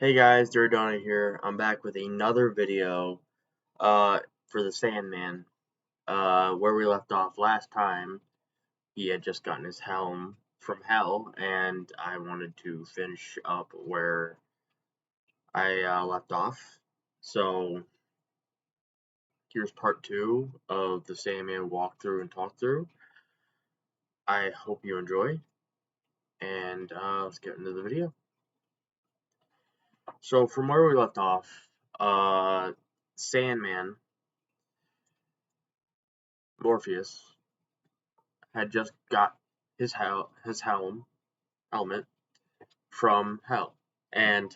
Hey guys, Donna here. I'm back with another video for the Sandman. Where we left off last time, he had just gotten his helm from hell, and I wanted to finish up where I left off. So here's part 2 of the Sandman walkthrough and talk through. I hope you enjoy, and let's get into the video. So from where we left off, Sandman, Morpheus, had just got his helmet from hell. And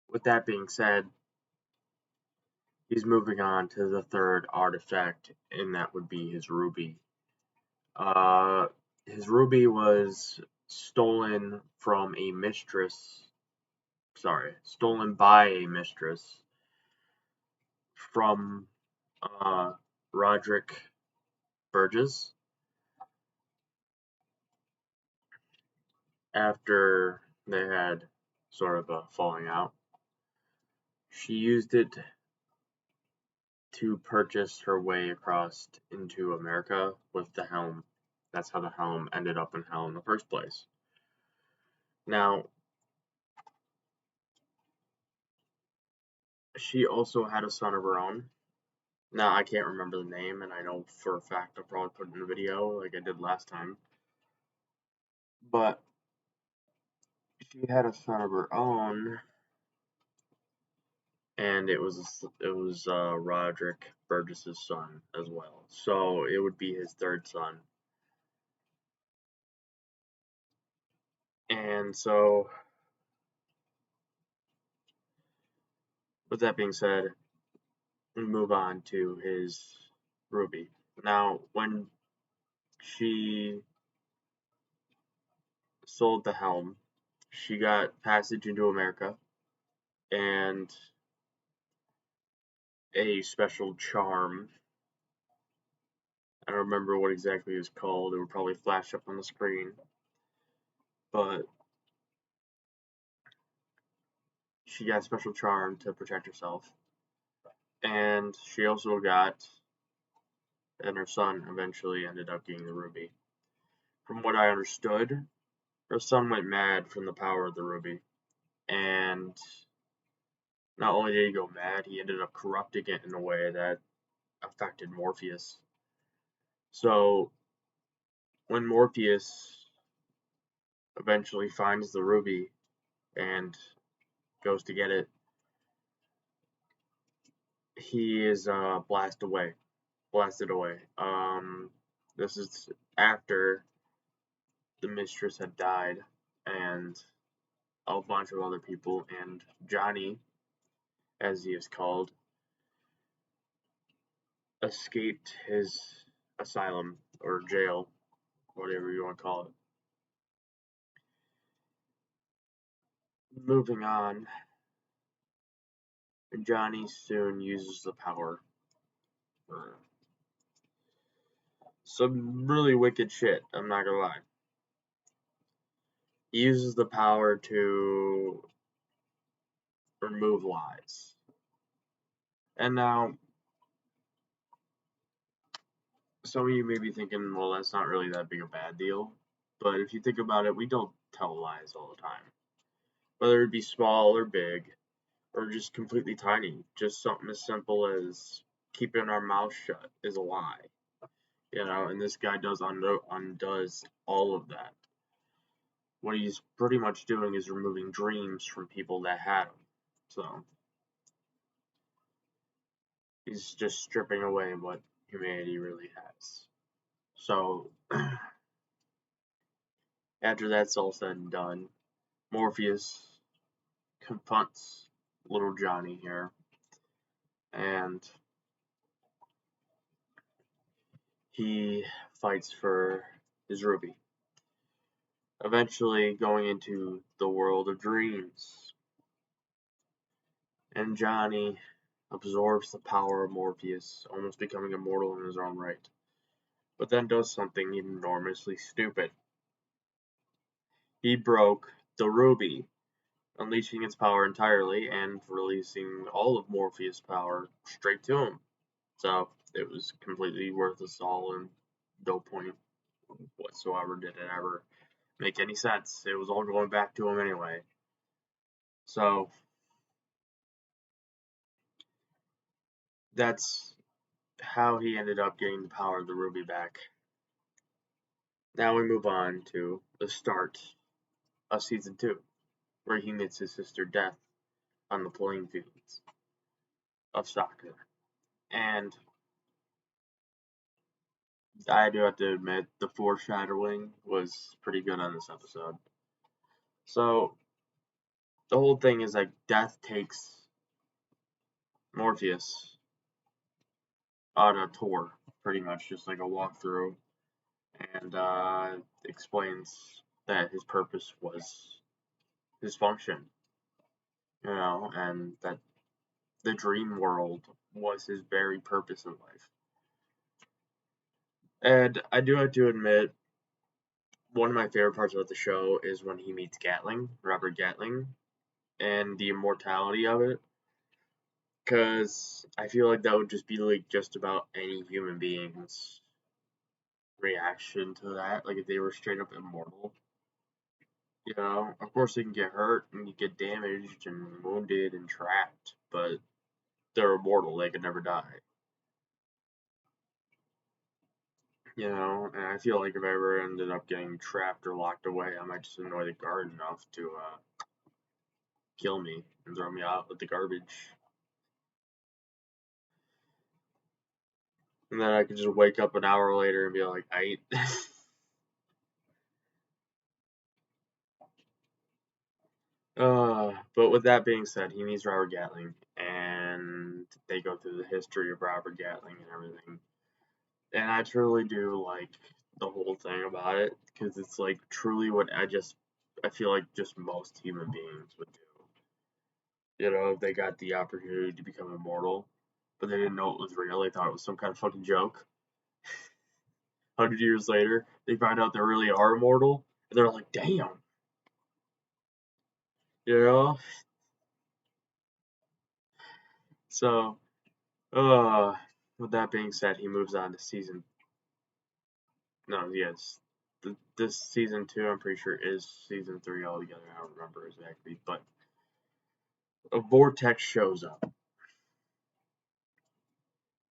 with that being said, he's moving on to the third artifact, and that would be his ruby. His ruby was stolen by a mistress from Roderick Burgess after they had sort of a falling out. She used it to purchase her way across into America with the helm. That's how the helm ended up in hell in the first place. Now, she also had a son of her own. Now, I can't remember the name, and I know for a fact I'll probably put it in the video like I did last time. But she had a son of her own, and it was Roderick Burgess's son as well. So it would be his third son. And so, with that being said, we move on to his ruby. Now, when she sold the helm, she got passage into America and a special charm. I don't remember what exactly it was called. It would probably flash up on the screen. But she got a special charm to protect herself. And she also got, and her son eventually ended up getting the ruby. From what I understood, her son went mad from the power of the ruby. And not only did he go mad, he ended up corrupting it in a way that affected Morpheus. So when Morpheus eventually finds the ruby and goes to get it, he is blasted away. This is after the mistress had died, and a bunch of other people, and Johnny, as he is called, escaped his asylum or jail, whatever you want to call it. Moving on, Johnny soon uses the power for some really wicked shit, I'm not gonna lie. He uses the power to remove lies. And now, some of you may be thinking, well, that's not really that big a bad deal. But if you think about it, we don't tell lies all the time. Whether it be small or big, or just completely tiny. Just something as simple as keeping our mouth shut is a lie. And this guy undoes all of that. What he's pretty much doing is removing dreams from people that had them. So he's just stripping away what humanity really has. So after that's all said and done, Morpheus confronts little Johnny here, and he fights for his ruby, eventually going into the world of dreams. And Johnny absorbs the power of Morpheus, almost becoming immortal in his own right, but then does something enormously stupid. He broke the ruby, unleashing its power entirely and releasing all of Morpheus' power straight to him. So it was completely worthless all, and no point whatsoever did it ever make any sense. It was all going back to him anyway. So that's how he ended up getting the power of the ruby back. Now we move on to the start of season 2, where he meets his sister Death on the playing fields of soccer. And I do have to admit, the foreshadowing was pretty good on this episode. So the whole thing is like Death takes Morpheus on a tour, pretty much just like a walkthrough, and explains that his purpose was his function, and that the dream world was his very purpose in life. And I do have to admit, one of my favorite parts about the show is when he meets Robert Gatling, and the immortality of it. Because I feel like that would just be like just about any human being's reaction to that. Like if they were straight up immortal. Of course they can get hurt and get damaged and wounded and trapped, but they're immortal, they could never die. And I feel like if I ever ended up getting trapped or locked away, I might just annoy the guard enough to kill me and throw me out with the garbage. And then I could just wake up an hour later and be like, I but with that being said, he meets Robert Gatling, and they go through the history of Robert Gatling and everything. And I truly do like the whole thing about it, because it's like truly what I feel like just most human beings would do. If they got the opportunity to become immortal, but they didn't know it was real, they thought it was some kind of fucking joke. 100 years later, they find out they really are immortal, and they're like, damn. You know? So, with that being said, he moves on to season. No, yes. This season 2, I'm pretty sure, is season 3 altogether. I don't remember exactly, but a vortex shows up.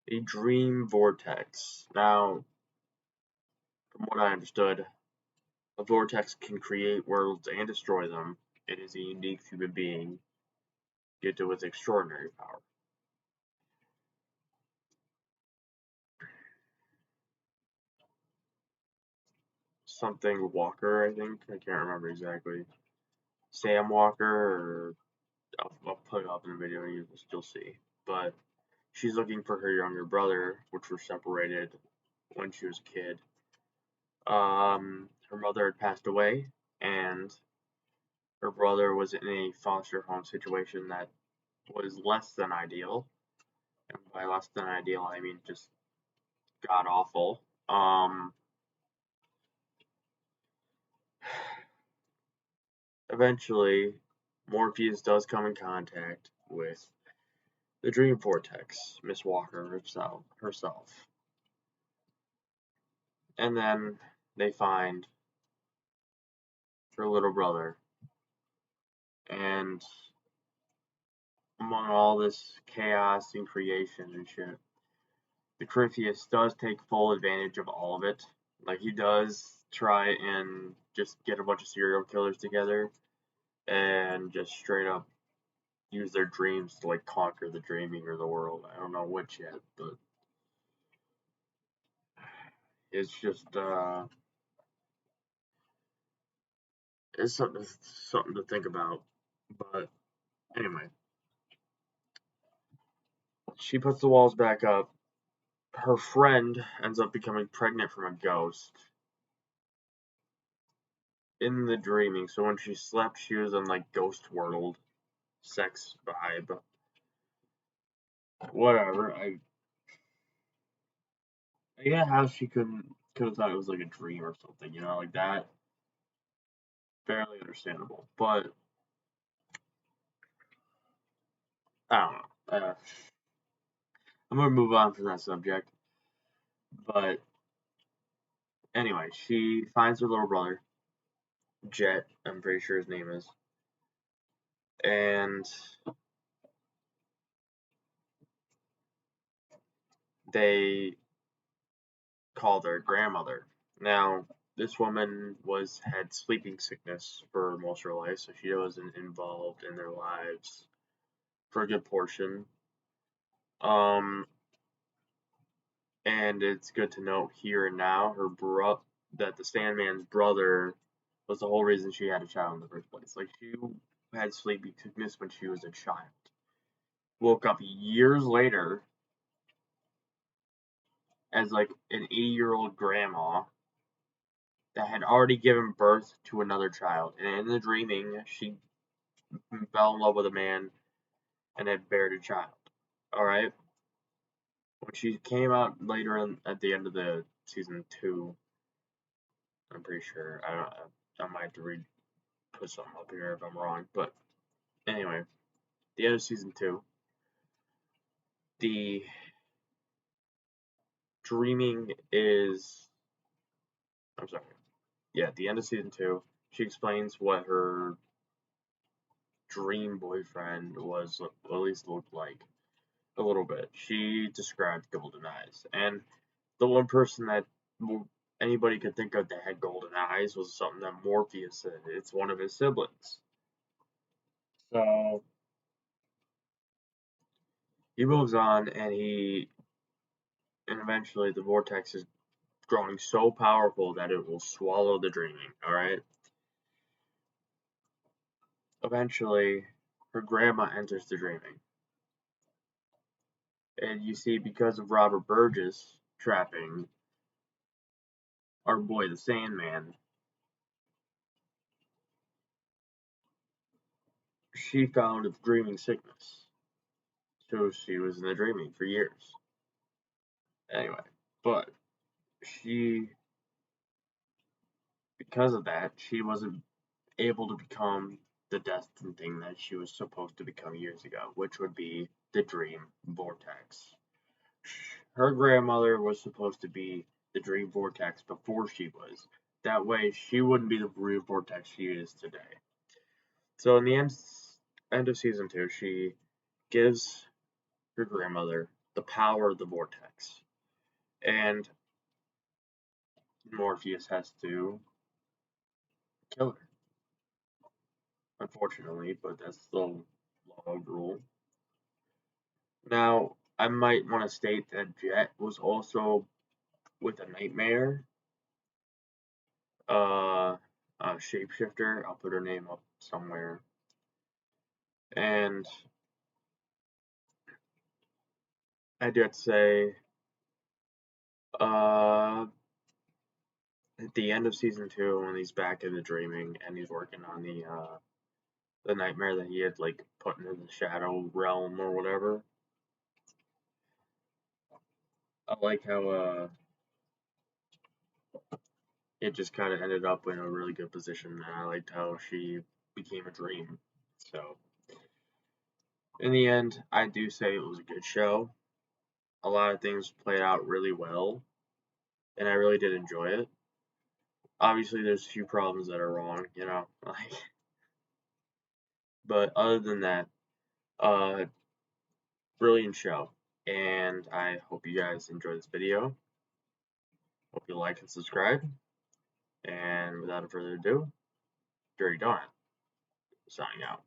A dream vortex. Now, from what I understood, a vortex can create worlds and destroy them. It is a unique human being gifted with extraordinary power. Something Walker, I think. I can't remember exactly. Sam Walker, or I'll put it up in the video and you'll see. But she's looking for her younger brother, which were separated when she was a kid. Her mother had passed away, and her brother was in a foster home situation that was less than ideal. And by less than ideal, I mean just god awful. Eventually, Morpheus does come in contact with the Dream Vortex, Miss Walker herself. And then they find her little brother. And among all this chaos and creation and shit, the Corypheus does take full advantage of all of it. Like, he does try and just get a bunch of serial killers together and just straight up use their dreams to, like, conquer the dreaming or the world. I don't know which yet, but it's just, it's something to think about. But anyway, she puts the walls back up. Her friend ends up becoming pregnant from a ghost in the dreaming. So when she slept, she was in like ghost world, sex vibe, whatever. I get how she could have thought it was like a dream or something, like that. barely understandable. But I don't know. I'm gonna move on from that subject. But anyway, she finds her little brother, Jet. I'm pretty sure his name is, and they call their grandmother. Now, this woman had sleeping sickness for most of her life, so she wasn't involved in their lives for a good portion. And it's good to note here and now that the Sandman's brother was the whole reason she had a child in the first place. Like, she had sleeping sickness when she was a child. Woke up years later as like an 80-year-old grandma that had already given birth to another child. And in the dreaming, she fell in love with a man and had bared a child. Alright? When she came out later at the end of the season 2, I'm pretty sure, I might have to put something up here if I'm wrong, but anyway, the end of season 2, the dreaming is, I'm sorry, yeah, at the end of season 2, she explains what her dream boyfriend was, at least looked like, a little bit. She described golden eyes, and the one person that anybody could think of that had golden eyes was something that Morpheus said. It's one of his siblings. So he moves on, and eventually the vortex is growing so powerful that it will swallow the dreaming. All right. Eventually, her grandma enters the dreaming, and you see, because of Robert Burgess trapping our boy the Sandman, she found dreaming sickness. So she was in the dreaming for years. Anyway, but she, because of that, she wasn't able to become the destined thing that she was supposed to become years ago, which would be the dream vortex. Her grandmother was supposed to be the dream vortex before she was. That way, she wouldn't be the dream vortex she is today. So, in the end of season 2, she gives her grandmother the power of the vortex. And Morpheus has to kill her, unfortunately, but that's the law of rule. Now, I might want to state that Jet was also with a nightmare, a shapeshifter. I'll put her name up somewhere. And I do have to say, at the end of season 2, when he's back in the dreaming and he's working on the nightmare that he had like put into the shadow realm or whatever, I like how it just kind of ended up in a really good position, and I liked how she became a dream. So, in the end, I do say it was a good show. A lot of things played out really well, and I really did enjoy it. Obviously, there's a few problems that are wrong, like, but other than that, uh, brilliant show. And I hope you guys enjoy this video. Hope you like and subscribe. And without further ado, Dirty Donut, signing out.